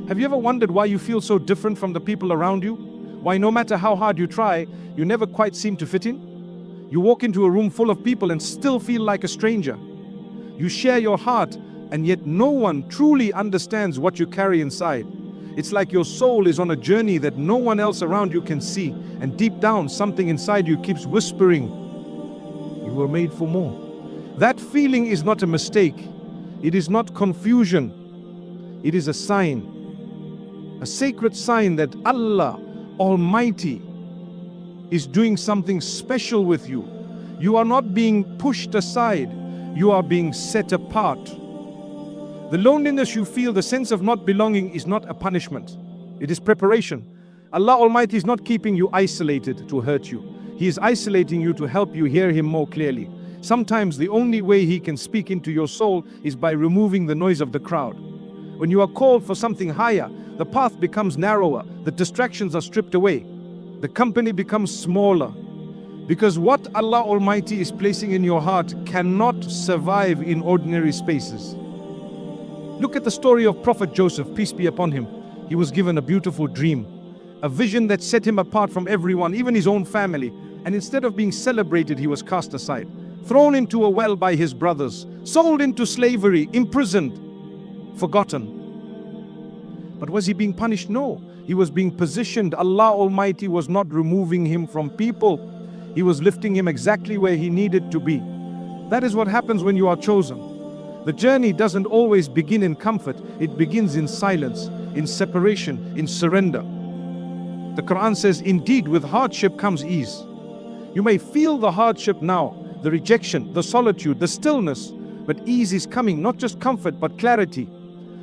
Have you ever wondered why you feel so different from the people around you? Why no matter how hard you try, you never quite seem to fit in? You walk into a room full of people and still feel like a stranger. You share your heart, and yet no one truly understands what you carry inside. It's like your soul is on a journey that no one else around you can see, and deep down something inside you keeps whispering, you were made for more. That feeling is not a mistake. It is not confusion. It is a sign. A sacred sign that Allah Almighty is doing something special with you. You are not being pushed aside. You are being set apart. The loneliness you feel, the sense of not belonging, is not a punishment. It is preparation. Allah Almighty is not keeping you isolated to hurt you. He is isolating you to help you hear Him more clearly. Sometimes the only way He can speak into your soul is by removing the noise of the crowd. When you are called for something higher, the path becomes narrower, the distractions are stripped away, the company becomes smaller. Because what Allah Almighty is placing in your heart cannot survive in ordinary spaces. Look at the story of Prophet Joseph, peace be upon him. He was given a beautiful dream, a vision that set him apart from everyone, even his own family. And instead of being celebrated, he was cast aside, thrown into a well by his brothers, sold into slavery, imprisoned, forgotten. But was he being punished? No. He was being positioned. Allah Almighty was not removing him from people. He was lifting him exactly where he needed to be. That is what happens when you are chosen. The journey doesn't always begin in comfort. It begins in silence, in separation, in surrender. The Quran says, indeed, with hardship comes ease. You may feel the hardship now, the rejection, the solitude, the stillness, but ease is coming, not just comfort, but clarity.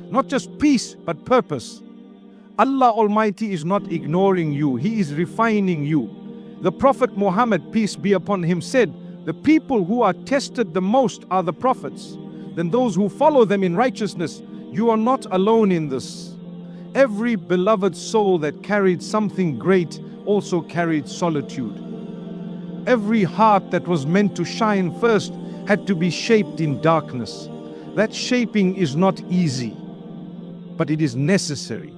Not just peace, but purpose. Allah Almighty is not ignoring you. He is refining you. The Prophet Muhammad, peace be upon him, said, the people who are tested the most are the prophets. Then those who follow them in righteousness. You are not alone in this. Every beloved soul that carried something great also carried solitude. Every heart that was meant to shine first had to be shaped in darkness. That shaping is not easy, but it is necessary.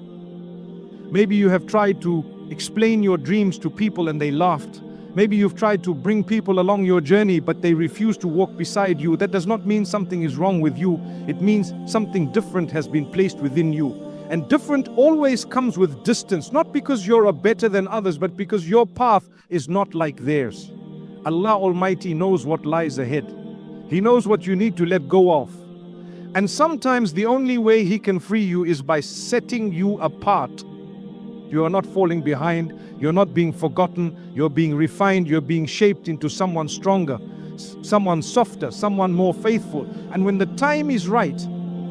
Maybe you have tried to explain your dreams to people and they laughed. Maybe you've tried to bring people along your journey, but they refuse to walk beside you. That does not mean something is wrong with you. It means something different has been placed within you. And different always comes with distance, not because you're better than others, but because your path is not like theirs. Allah Almighty knows what lies ahead. He knows what you need to let go of. And sometimes the only way He can free you is by setting you apart. You are not falling behind, you're not being forgotten, you're being refined, you're being shaped into someone stronger, someone softer, someone more faithful. And when the time is right,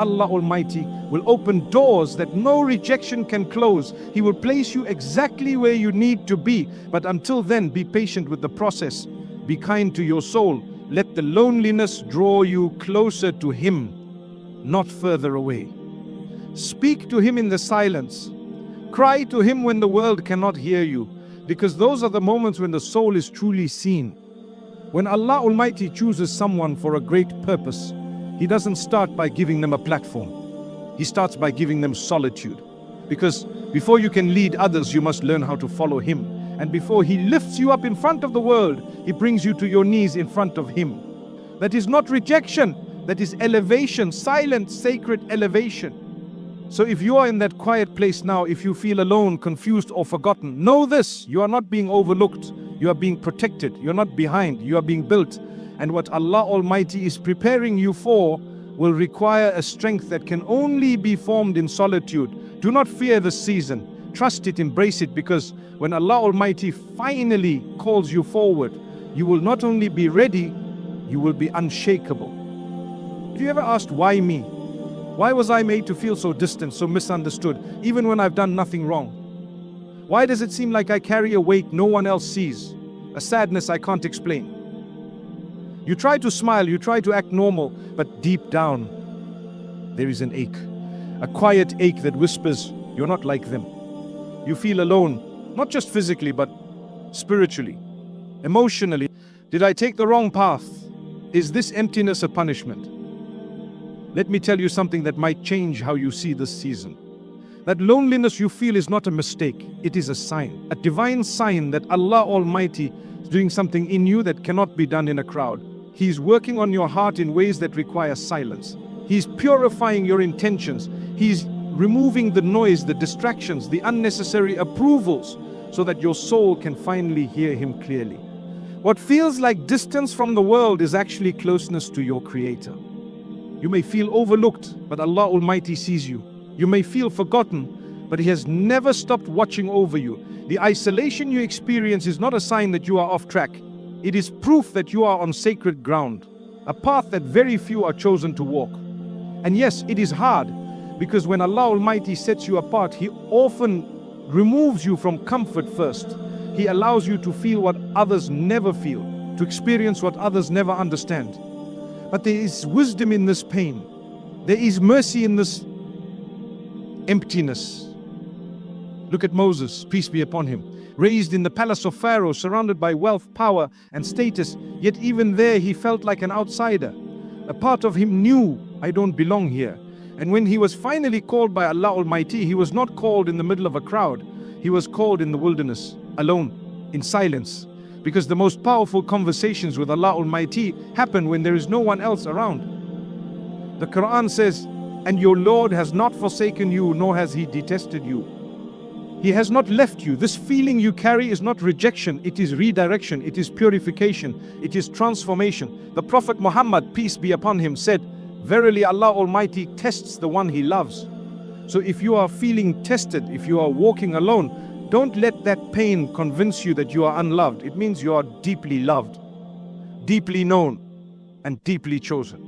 Allah Almighty will open doors that no rejection can close. He will place you exactly where you need to be. But until then, be patient with the process. Be kind to your soul. Let the loneliness draw you closer to Him, not further away. Speak to Him in the silence. Cry to Him when the world cannot hear you, because those are the moments when the soul is truly seen. When Allah Almighty chooses someone for a great purpose, He doesn't start by giving them a platform. He starts by giving them solitude. Because before you can lead others, you must learn how to follow Him. And before He lifts you up in front of the world, He brings you to your knees in front of Him. That is not rejection, that is elevation, silent, sacred elevation. So if you are in that quiet place now, if you feel alone, confused or forgotten, know this, you are not being overlooked, you are being protected, you are not behind, you are being built. And what Allah Almighty is preparing you for will require a strength that can only be formed in solitude. Do not fear the season, trust it, embrace it, because when Allah Almighty finally calls you forward, you will not only be ready, you will be unshakable. Have you ever asked, why me? Why was I made to feel so distant, so misunderstood, even when I've done nothing wrong? Why does it seem like I carry a weight no one else sees, a sadness I can't explain? You try to smile, you try to act normal, but deep down, there is an ache, a quiet ache that whispers, you're not like them. You feel alone, not just physically, but spiritually, emotionally. Did I take the wrong path? Is this emptiness a punishment? Let me tell you something that might change how you see this season. That loneliness you feel is not a mistake, it is a sign, a divine sign that Allah Almighty is doing something in you that cannot be done in a crowd. He is working on your heart in ways that require silence. He is purifying your intentions. He is removing the noise, the distractions, the unnecessary approvals, so that your soul can finally hear Him clearly. What feels like distance from the world is actually closeness to your Creator. You may feel overlooked, but Allah Almighty sees you. You may feel forgotten, but He has never stopped watching over you. The isolation you experience is not a sign that you are off track. It is proof that you are on sacred ground, a path that very few are chosen to walk. And yes, it is hard, because when Allah Almighty sets you apart, He often removes you from comfort first. He allows you to feel what others never feel, to experience what others never understand. But there is wisdom in this pain. There is mercy in this emptiness. Look at Moses, peace be upon him, raised in the palace of Pharaoh, surrounded by wealth, power, and status, yet even there he felt like an outsider. A part of him knew, I don't belong here. And when he was finally called by Allah Almighty, he was not called in the middle of a crowd. He was called in the wilderness, alone, in silence. Because the most powerful conversations with Allah Almighty happen when there is no one else around. The Quran says, "And your Lord has not forsaken you, nor has He detested you." He has not left you. This feeling you carry is not rejection, it is redirection, it is purification, it is transformation. The Prophet Muhammad, peace be upon him, said, "Verily Allah Almighty tests the one He loves." So if you are feeling tested, if you are walking alone, don't let that pain convince you that you are unloved. It means you are deeply loved, deeply known, and deeply chosen.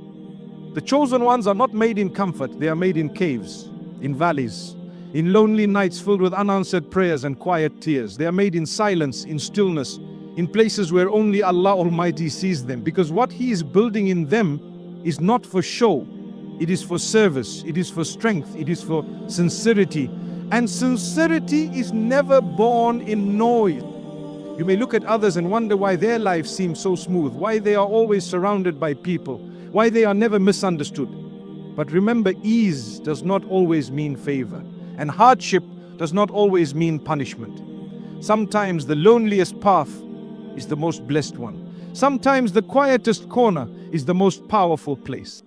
The chosen ones are not made in comfort, they are made in caves, in valleys, in lonely nights filled with unanswered prayers and quiet tears. They are made in silence, in stillness, in places where only Allah Almighty sees them. Because what He is building in them is not for show, it is for service, it is for strength, it is for sincerity. And sincerity is never born in noise. You may look at others and wonder why their lives seem so smooth, why they are always surrounded by people, why they are never misunderstood. But remember, ease does not always mean favor, and hardship does not always mean punishment. Sometimes the loneliest path is the most blessed one. Sometimes the quietest corner is the most powerful place.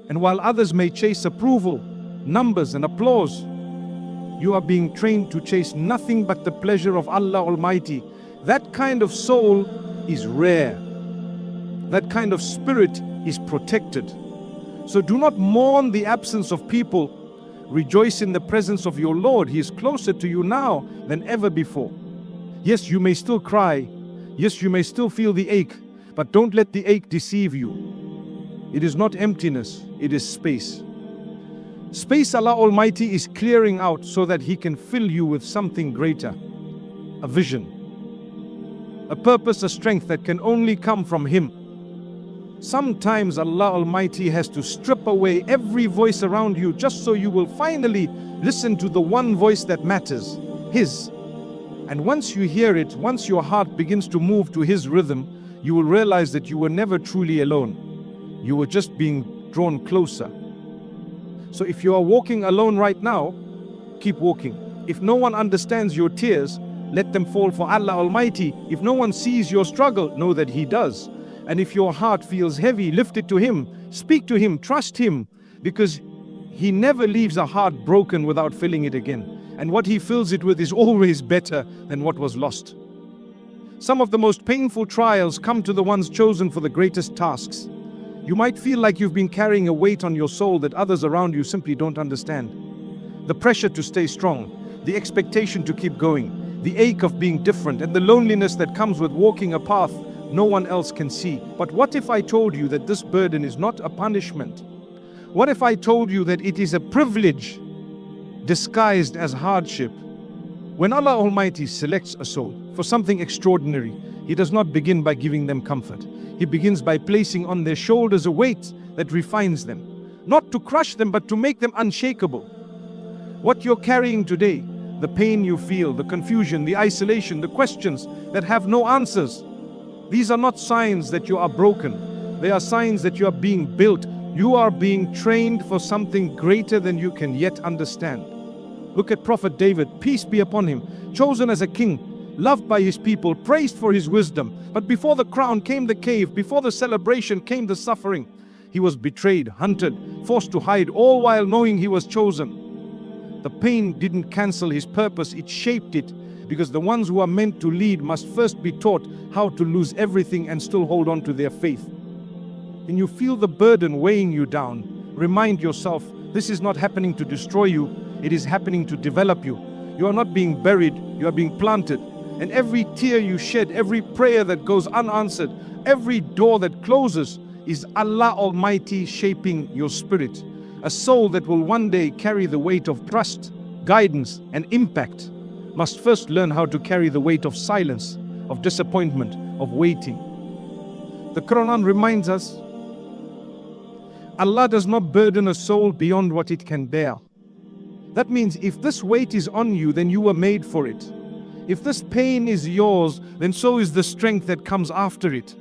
And while others may chase approval, numbers, and applause, you are being trained to chase nothing but the pleasure of Allah Almighty. That kind of soul is rare. That kind of spirit is protected. So do not mourn the absence of people. Rejoice in the presence of your Lord. He is closer to you now than ever before. Yes, you may still cry. Yes, you may still feel the ache, but don't let the ache deceive you. It is not emptiness, it is space. Space Allah Almighty is clearing out so that He can fill you with something greater. A vision, a purpose, a strength that can only come from Him. Sometimes Allah Almighty has to strip away every voice around you just so you will finally listen to the one voice that matters, His. And once you hear it, once your heart begins to move to His rhythm, you will realize that you were never truly alone. You were just being drawn closer. So if you are walking alone right now, keep walking. If no one understands your tears, let them fall for Allah Almighty. If no one sees your struggle, know that He does. And if your heart feels heavy, lift it to Him, speak to Him, trust Him, because He never leaves a heart broken without filling it again. And what He fills it with is always better than what was lost. Some of the most painful trials come to the ones chosen for the greatest tasks. You might feel like you've been carrying a weight on your soul that others around you simply don't understand. The pressure to stay strong, the expectation to keep going, the ache of being different, and the loneliness that comes with walking a path no one else can see. But what if I told you that this burden is not a punishment? What if I told you that it is a privilege disguised as hardship? When Allah Almighty selects a soul for something extraordinary, He does not begin by giving them comfort. He begins by placing on their shoulders a weight that refines them, not to crush them, but to make them unshakable. What you're carrying today, the pain you feel, the confusion, the isolation, the questions that have no answers, these are not signs that you are broken. They are signs that you are being built. You are being trained for something greater than you can yet understand. Look at Prophet David, peace be upon him, chosen as a king, loved by his people, praised for his wisdom. But before the crown came the cave, before the celebration came the suffering. He was betrayed, hunted, forced to hide, all while knowing he was chosen. The pain didn't cancel his purpose, it shaped it, because the ones who are meant to lead must first be taught how to lose everything and still hold on to their faith. When you feel the burden weighing you down, remind yourself, this is not happening to destroy you, it is happening to develop you. You are not being buried, you are being planted. And every tear you shed, every prayer that goes unanswered, every door that closes is Allah Almighty shaping your spirit. A soul that will one day carry the weight of trust, guidance, and impact must first learn how to carry the weight of silence, of disappointment, of waiting. The Quran reminds us, Allah does not burden a soul beyond what it can bear. That means if this weight is on you, then you were made for it. If this pain is yours, then so is the strength that comes after it.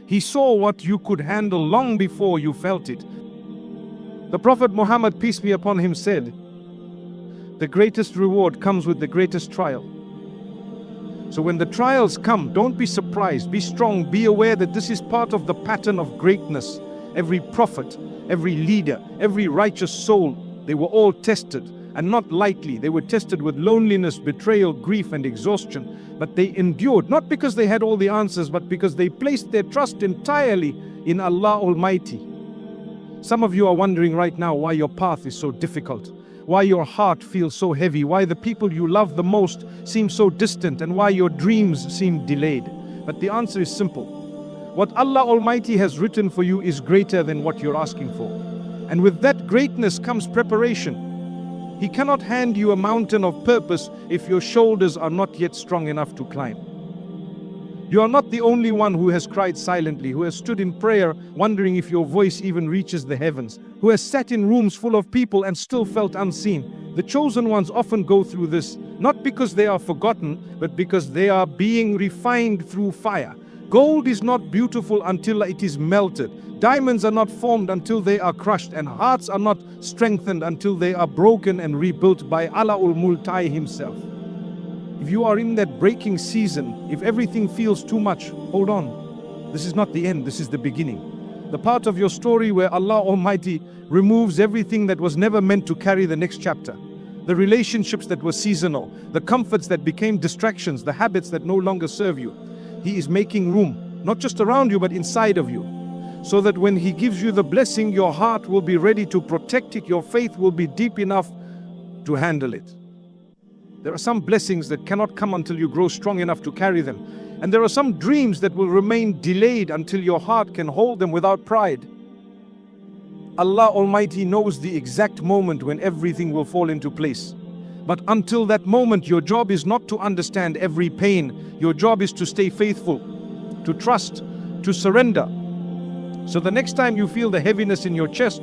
He saw what you could handle long before you felt it. The Prophet Muhammad, peace be upon him, said, the greatest reward comes with the greatest trial. So when the trials come, don't be surprised, be strong, be aware that this is part of the pattern of greatness. Every prophet, every leader, every righteous soul, they were all tested. And not lightly, they were tested with loneliness, betrayal, grief, and exhaustion. But they endured, not because they had all the answers, but because they placed their trust entirely in Allah Almighty. Some of you are wondering right now why your path is so difficult, why your heart feels so heavy, why the people you love the most seem so distant, and why your dreams seem delayed. But the answer is simple. What Allah Almighty has written for you is greater than what you're asking for. And with that greatness comes preparation. He cannot hand you a mountain of purpose if your shoulders are not yet strong enough to climb. You are not the only one who has cried silently, who has stood in prayer wondering if your voice even reaches the heavens, who has sat in rooms full of people and still felt unseen. The chosen ones often go through this, not because they are forgotten, but because they are being refined through fire. Gold is not beautiful until it is melted. Diamonds are not formed until they are crushed, and hearts are not strengthened until they are broken and rebuilt by Allah Multai himself. If you are in that breaking season, if everything feels too much, hold on. This is not the end, this is the beginning. The part of your story where Allah Almighty removes everything that was never meant to carry the next chapter. The relationships that were seasonal, the comforts that became distractions, the habits that no longer serve you. He is making room, not just around you, but inside of you. So that when He gives you the blessing, your heart will be ready to protect it, your faith will be deep enough to handle it. There are some blessings that cannot come until you grow strong enough to carry them. And there are some dreams that will remain delayed until your heart can hold them without pride. Allah Almighty knows the exact moment when everything will fall into place. But until that moment, your job is not to understand every pain. Your job is to stay faithful, to trust, to surrender. So the next time you feel the heaviness in your chest,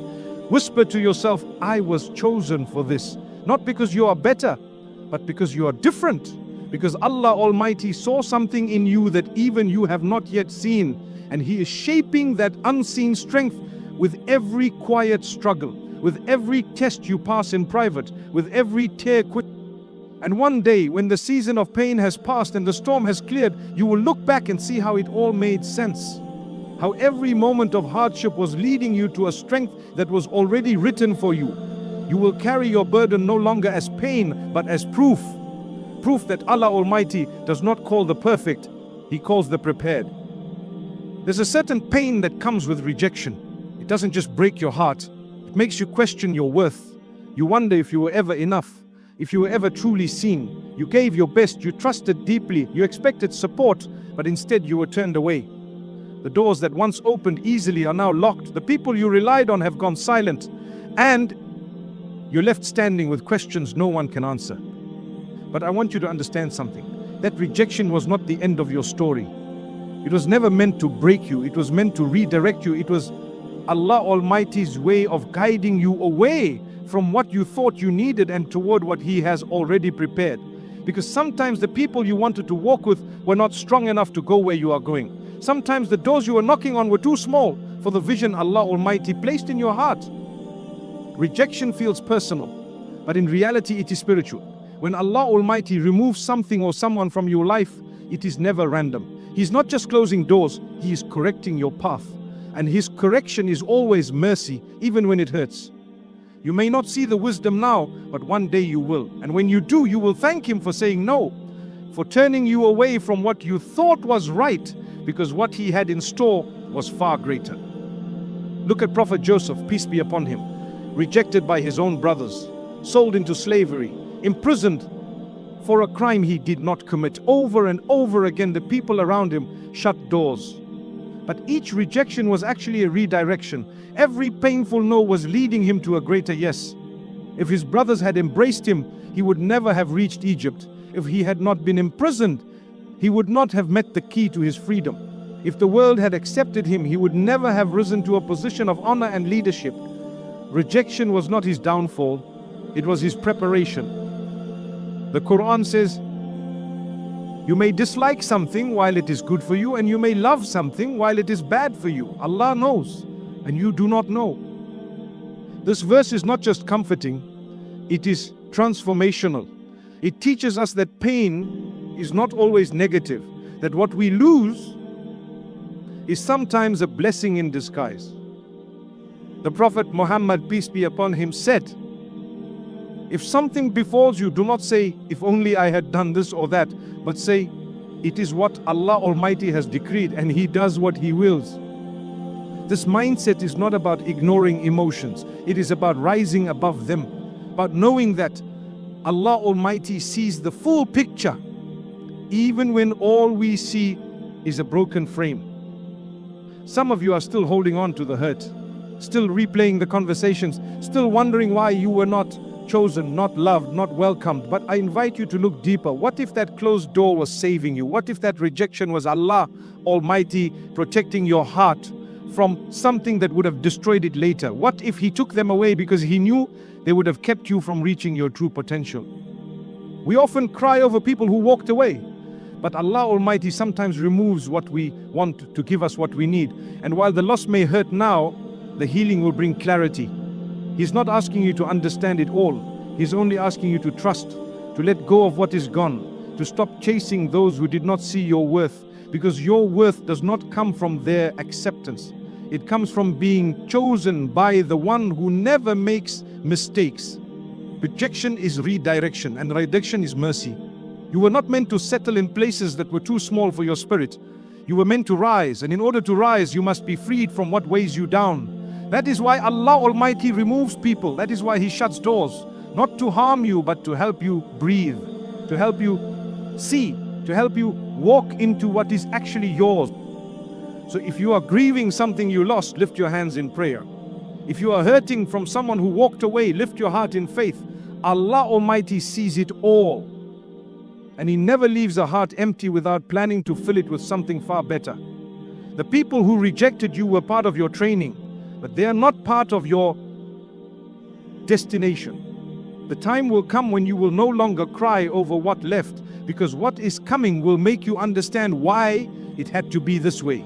whisper to yourself, I was chosen for this. Not because you are better, but because you are different. Because Allah Almighty saw something in you that even you have not yet seen. And He is shaping that unseen strength with every quiet struggle, with every test you pass in private, with every tear quit. And one day, when the season of pain has passed and the storm has cleared, you will look back and see how it all made sense. How every moment of hardship was leading you to a strength that was already written for you. You will carry your burden no longer as pain, but as proof. Proof that Allah Almighty does not call the perfect, He calls the prepared. There's a certain pain that comes with rejection. It doesn't just break your heart, it makes you question your worth. You wonder if you were ever enough, if you were ever truly seen. You gave your best, you trusted deeply, you expected support, but instead you were turned away. The doors that once opened easily are now locked. The people you relied on have gone silent. And you're left standing with questions no one can answer. But I want you to understand something. That rejection was not the end of your story. It was never meant to break you. It was meant to redirect you. It was Allah Almighty's way of guiding you away from what you thought you needed and toward what He has already prepared. Because sometimes the people you wanted to walk with were not strong enough to go where you are going. Sometimes the doors you were knocking on were too small for the vision Allah Almighty placed in your heart. Rejection feels personal. But in reality, it is spiritual. When Allah Almighty removes something or someone from your life, it is never random. He's not just closing doors, He is correcting your path. And His correction is always mercy, even when it hurts. You may not see the wisdom now, but one day you will. And when you do, you will thank Him for saying no, for turning you away from what you thought was right, because what He had in store was far greater. Look at Prophet Joseph, peace be upon him, rejected by his own brothers, sold into slavery, imprisoned for a crime he did not commit. Over and over again, the people around him shut doors. But each rejection was actually a redirection. Every painful no was leading him to a greater yes. If his brothers had embraced him, he would never have reached Egypt. If he had not been imprisoned, he would not have met the key to his freedom. If the world had accepted him, he would never have risen to a position of honor and leadership. Rejection was not his downfall, it was his preparation. The Quran says, you may dislike something while it is good for you, and you may love something while it is bad for you. Allah knows, and you do not know. This verse is not just comforting, it is transformational. It teaches us that pain is not always negative, that what we lose is sometimes a blessing in disguise. The Prophet Muhammad, peace be upon him, said, if something befalls you, do not say, if only I had done this or that, but say, it is what Allah Almighty has decreed, and He does what He wills. This mindset is not about ignoring emotions. It is about rising above them, about knowing that Allah Almighty sees the full picture, even when all we see is a broken frame. Some of you are still holding on to the hurt, still replaying the conversations, still wondering why you were not chosen, not loved, not welcomed. But I invite you to look deeper. What if that closed door was saving you? What if that rejection was Allah Almighty protecting your heart from something that would have destroyed it later? What if He took them away because He knew they would have kept you from reaching your true potential? We often cry over people who walked away, but Allah Almighty sometimes removes what we want to give us what we need. And while the loss may hurt now, the healing will bring clarity. He's not asking you to understand it all. He's only asking you to trust, to let go of what is gone, to stop chasing those who did not see your worth, because your worth does not come from their acceptance. It comes from being chosen by the one who never makes mistakes. Rejection is redirection, and redirection is mercy. You were not meant to settle in places that were too small for your spirit. You were meant to rise, and in order to rise, you must be freed from what weighs you down. That is why Allah Almighty removes people. That is why He shuts doors. Not to harm you, but to help you breathe, to help you see, to help you walk into what is actually yours. So if you are grieving something you lost, lift your hands in prayer. If you are hurting from someone who walked away, lift your heart in faith. Allah Almighty sees it all. And He never leaves a heart empty without planning to fill it with something far better. The people who rejected you were part of your training, but they are not part of your destination. The time will come when you will no longer cry over what left, because what is coming will make you understand why it had to be this way.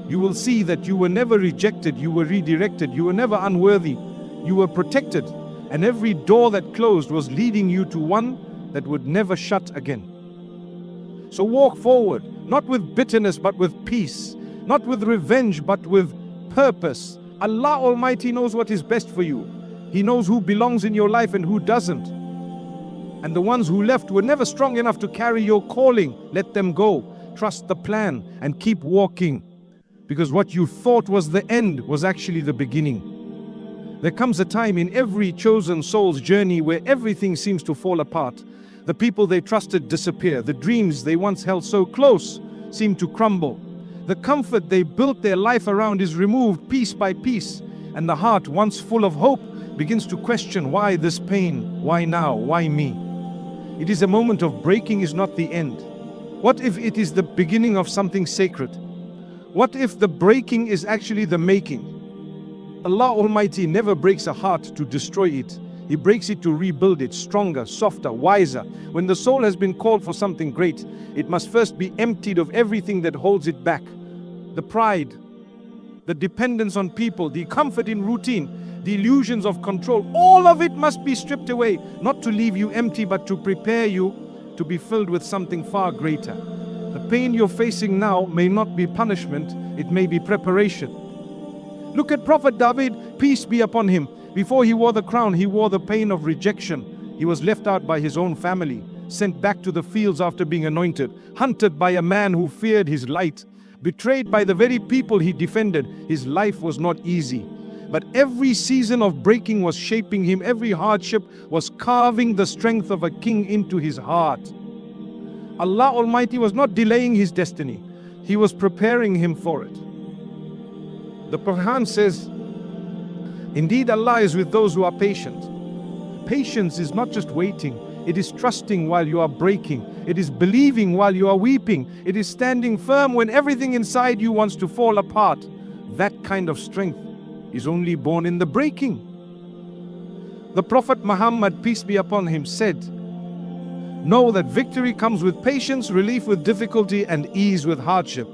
You will see that you were never rejected, you were redirected, you were never unworthy, you were protected, and every door that closed was leading you to one that would never shut again. So walk forward, not with bitterness but with peace, not with revenge but with purpose. Allah Almighty knows what is best for you. He knows who belongs in your life and who doesn't. And the ones who left were never strong enough to carry your calling. Let them go. Trust the plan and keep walking. Because what you thought was the end was actually the beginning. There comes a time in every chosen soul's journey where everything seems to fall apart. The people they trusted disappear. The dreams they once held so close seem to crumble. The comfort they built their life around is removed piece by piece, and the heart, once full of hope, begins to question, why this pain? Why now? Why me? It is a moment of breaking is not the end. What if it is the beginning of something sacred? What if the breaking is actually the making? Allah Almighty never breaks a heart to destroy it. He breaks it to rebuild it stronger, softer, wiser. When the soul has been called for something great, it must first be emptied of everything that holds it back. The pride, the dependence on people, the comfort in routine, the illusions of control, all of it must be stripped away, not to leave you empty, but to prepare you to be filled with something far greater. The pain you're facing now may not be punishment, it may be preparation. Look at Prophet David, peace be upon him. Before he wore the crown, he wore the pain of rejection. He was left out by his own family, sent back to the fields after being anointed, hunted by a man who feared his light, betrayed by the very people he defended. His life was not easy. But every season of breaking was shaping him. Every hardship was carving the strength of a king into his heart. Allah Almighty was not delaying his destiny. He was preparing him for it. The Quran says, indeed Allah is with those who are patient. Patience is not just waiting. It is trusting while you are breaking. It is believing while you are weeping. It is standing firm when everything inside you wants to fall apart. That kind of strength is only born in the breaking. The Prophet Muhammad, peace be upon him, said, know that victory comes with patience, relief with difficulty, and ease with hardship.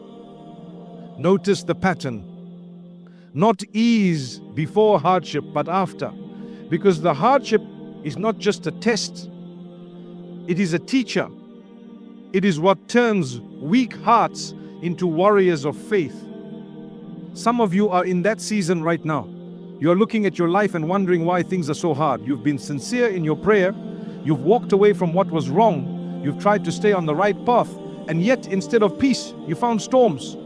Notice the pattern. Not ease before hardship, but after. Because the hardship is not just a test. It is a teacher. It is what turns weak hearts into warriors of faith. Some of you are in that season right now. You are looking at your life and wondering why things are so hard. You've been sincere in your prayer. You've walked away from what was wrong. You've tried to stay on the right path. And yet, instead of peace, you found storms.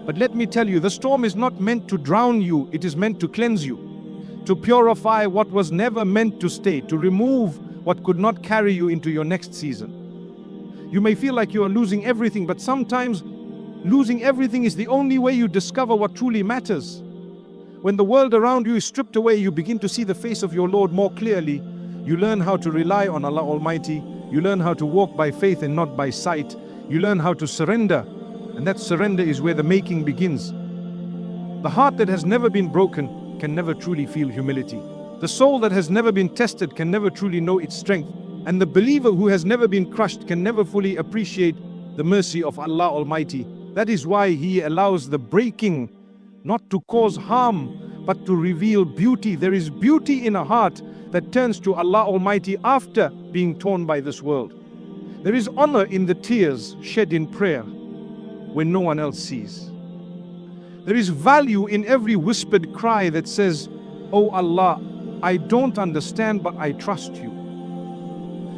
But let me tell you, the storm is not meant to drown you. It is meant to cleanse you, to purify what was never meant to stay, to remove what could not carry you into your next season. You may feel like you are losing everything, but sometimes losing everything is the only way you discover what truly matters. When the world around you is stripped away, you begin to see the face of your Lord more clearly. You learn how to rely on Allah Almighty. You learn how to walk by faith and not by sight. You learn how to surrender, and that surrender is where the making begins. The heart that has never been broken can never truly feel humility. The soul that has never been tested can never truly know its strength. And the believer who has never been crushed can never fully appreciate the mercy of Allah Almighty. That is why He allows the breaking not to cause harm, but to reveal beauty. There is beauty in a heart that turns to Allah Almighty after being torn by this world. There is honor in the tears shed in prayer when no one else sees. There is value in every whispered cry that says, "Oh Allah, I don't understand, but I trust you."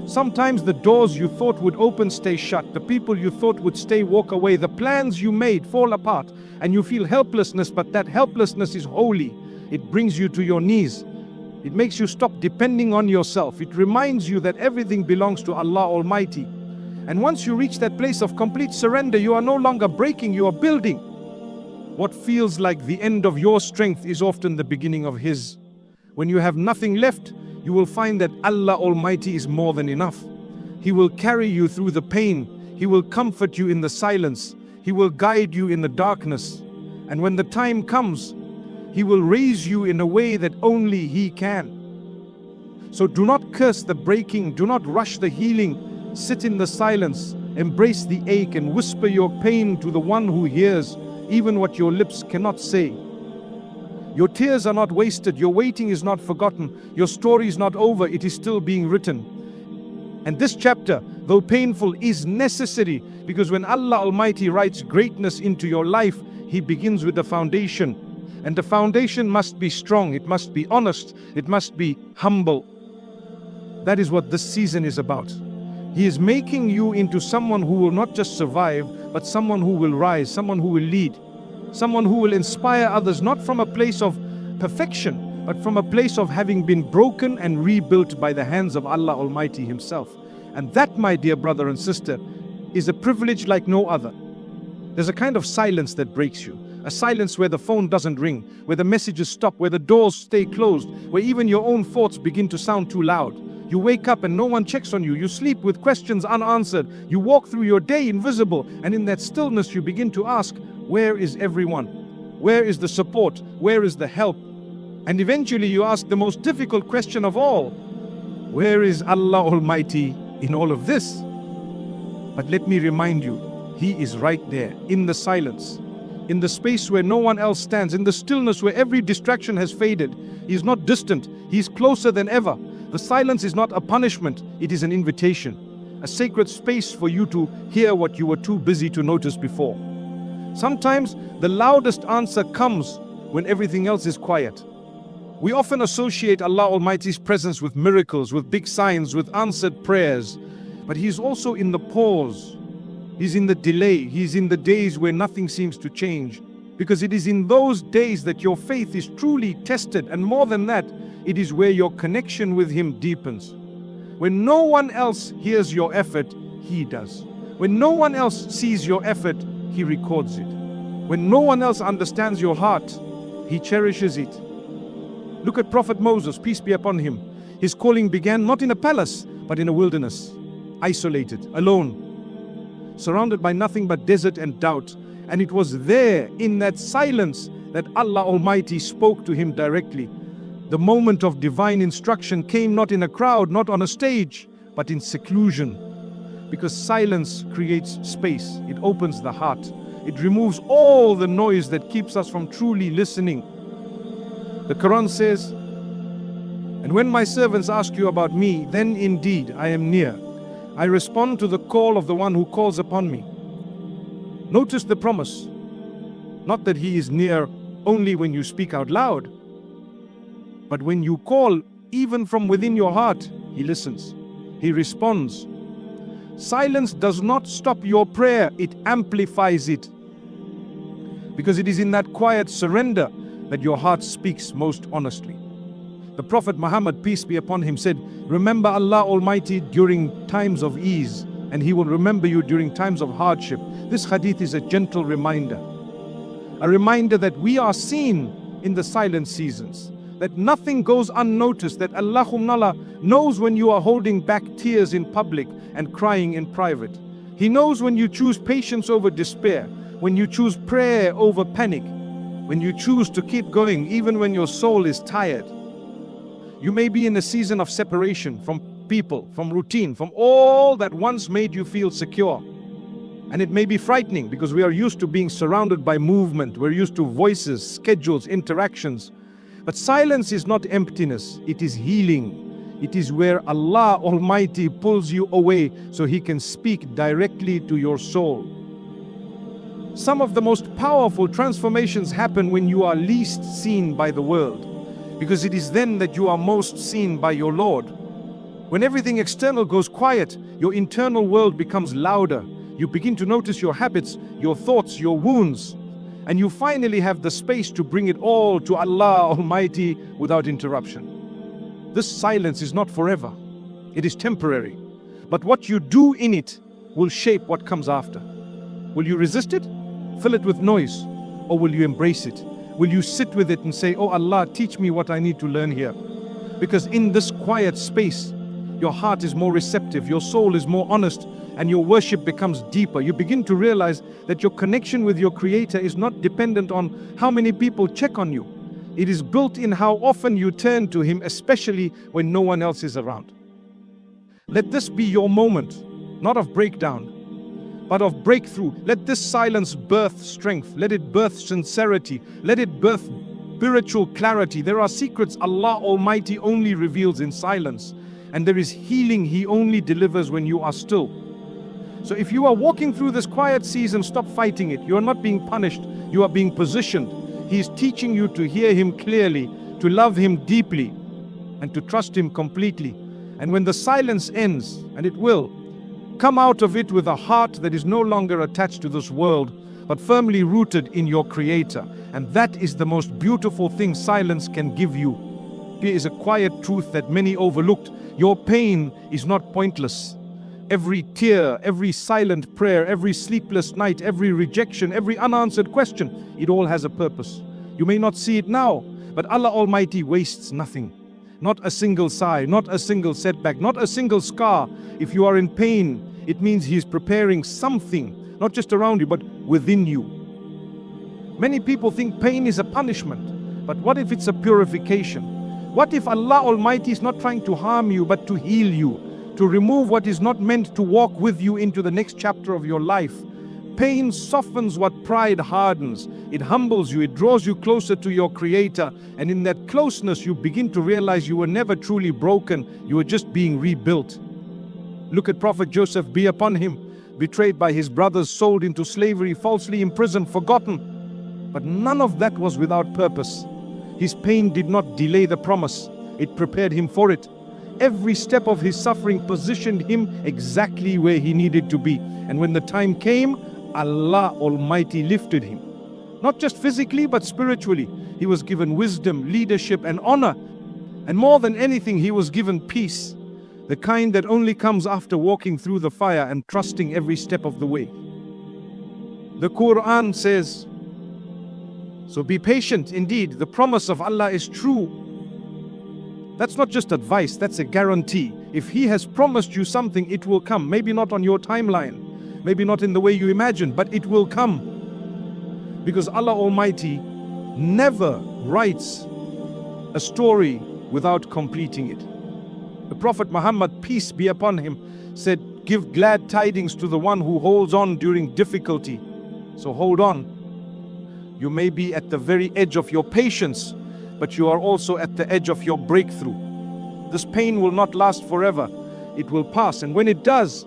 Sometimes the doors you thought would open stay shut. The people you thought would stay walk away. The plans you made fall apart and you feel helplessness, but that helplessness is holy. It brings you to your knees. It makes you stop depending on yourself. It reminds you that everything belongs to Allah Almighty. And once you reach that place of complete surrender, you are no longer breaking, you are building. What feels like the end of your strength is often the beginning of His. When you have nothing left, you will find that Allah Almighty is more than enough. He will carry you through the pain. He will comfort you in the silence. He will guide you in the darkness. And when the time comes, He will raise you in a way that only He can. So do not curse the breaking. Do not rush the healing. Sit in the silence. Embrace the ache and whisper your pain to the one who hears, even what your lips cannot say. Your tears are not wasted. Your waiting is not forgotten. Your story is not over. It is still being written. And this chapter, though painful, is necessary, because when Allah Almighty writes greatness into your life, He begins with the foundation. And the foundation must be strong. It must be honest. It must be humble. That is what this season is about. He is making you into someone who will not just survive, but someone who will rise, someone who will lead. Someone who will inspire others, not from a place of perfection, but from a place of having been broken and rebuilt by the hands of Allah Almighty Himself. And that, my dear brother and sister, is a privilege like no other. There's a kind of silence that breaks you. A silence where the phone doesn't ring, where the messages stop, where the doors stay closed, where even your own thoughts begin to sound too loud. You wake up and no one checks on you. You sleep with questions unanswered. You walk through your day invisible. And in that stillness you begin to ask, where is everyone? Where is the support? Where is the help? And eventually you ask the most difficult question of all, where is Allah Almighty in all of this? But let me remind you, He is right there in the silence. In the space where no one else stands, in the stillness where every distraction has faded, He is not distant, He is closer than ever. The silence is not a punishment, it is an invitation, a sacred space for you to hear what you were too busy to notice before. Sometimes the loudest answer comes when everything else is quiet. We often associate Allah Almighty's presence with miracles, with big signs, with answered prayers. But He is also in the pause. He's in the delay. He's in the days where nothing seems to change. Because it is in those days that your faith is truly tested. And more than that, it is where your connection with Him deepens. When no one else hears your effort, He does. When no one else sees your effort, He records it. When no one else understands your heart, He cherishes it. Look at Prophet Moses, peace be upon him. His calling began not in a palace, but in a wilderness. Isolated, alone, surrounded by nothing but desert and doubt. And it was there, in that silence, that Allah Almighty spoke to him directly. The moment of divine instruction came not in a crowd, not on a stage, but in seclusion. Because silence creates space, it opens the heart. It removes all the noise that keeps us from truly listening. The Quran says, "And when my servants ask you about me, then indeed I am near. I respond to the call of the one who calls upon me." Notice the promise. Not that He is near only when you speak out loud, but when you call, even from within your heart, He listens. He responds. Silence does not stop your prayer, it amplifies it. Because it is in that quiet surrender that your heart speaks most honestly. The Prophet Muhammad, peace be upon him, said, "Remember Allah Almighty during times of ease, and He will remember you during times of hardship." This hadith is a gentle reminder. A reminder that we are seen in the silent seasons, that nothing goes unnoticed, that Allah knows when you are holding back tears in public and crying in private. He knows when you choose patience over despair, when you choose prayer over panic, when you choose to keep going even when your soul is tired. You may be in a season of separation from people, from routine, from all that once made you feel secure. And it may be frightening because we are used to being surrounded by movement, we're used to voices, schedules, interactions. But silence is not emptiness, it is healing. It is where Allah Almighty pulls you away so He can speak directly to your soul. Some of the most powerful transformations happen when you are least seen by the world, because it is then that you are most seen by your Lord. When everything external goes quiet, your internal world becomes louder. You begin to notice your habits, your thoughts, your wounds, and you finally have the space to bring it all to Allah Almighty without interruption. This silence is not forever. It is temporary. But what you do in it will shape what comes after. Will you resist it? Fill it with noise, or will you embrace it? Will you sit with it and say, "Oh Allah, teach me what I need to learn here"? Because in this quiet space, your heart is more receptive, your soul is more honest, and your worship becomes deeper. You begin to realize that your connection with your Creator is not dependent on how many people check on you. It is built in how often you turn to Him, especially when no one else is around. Let this be your moment, not of breakdown, but of breakthrough. Let this silence birth strength. Let it birth sincerity. Let it birth spiritual clarity. There are secrets Allah Almighty only reveals in silence. And there is healing He only delivers when you are still. So if you are walking through this quiet season, stop fighting it. You are not being punished. You are being positioned. He is teaching you to hear Him clearly, to love Him deeply, and to trust Him completely. And when the silence ends, and it will, come out of it with a heart that is no longer attached to this world, but firmly rooted in your Creator. And that is the most beautiful thing silence can give you. Here is a quiet truth that many overlooked. Your pain is not pointless. Every tear, every silent prayer, every sleepless night, every rejection, every unanswered question, it all has a purpose. You may not see it now, but Allah Almighty wastes nothing. Not a single sigh, not a single setback, not a single scar. If you are in pain, it means He is preparing something, not just around you, but within you. Many people think pain is a punishment, but what if it's a purification? What if Allah Almighty is not trying to harm you, but to heal you, to remove what is not meant to walk with you into the next chapter of your life? Pain softens what pride hardens. It humbles you, it draws you closer to your Creator, and in that closeness you begin to realize you were never truly broken, you were just being rebuilt. Look at Prophet Joseph, be upon him, betrayed by his brothers, sold into slavery, falsely imprisoned, forgotten. But none of that was without purpose. His pain did not delay the promise, it prepared him for it. Every step of his suffering positioned him exactly where he needed to be. And when the time came, Allah Almighty lifted him. Not just physically, but spiritually. He was given wisdom, leadership, and honor. And more than anything, he was given peace. The kind that only comes after walking through the fire and trusting every step of the way. The Quran says, so be patient. Indeed, the promise of Allah is true. That's not just advice, that's a guarantee. If He has promised you something, it will come. Maybe not on your timeline, maybe not in the way you imagine, but it will come. Because Allah Almighty never writes a story without completing it. The Prophet Muhammad, peace be upon him, said, give glad tidings to the one who holds on during difficulty. So hold on. You may be at the very edge of your patience, but you are also at the edge of your breakthrough. This pain will not last forever. It will pass, and when it does,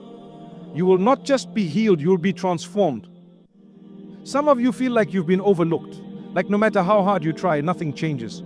you will not just be healed, you will be transformed. Some of you feel like you've been overlooked, like no matter how hard you try, nothing changes.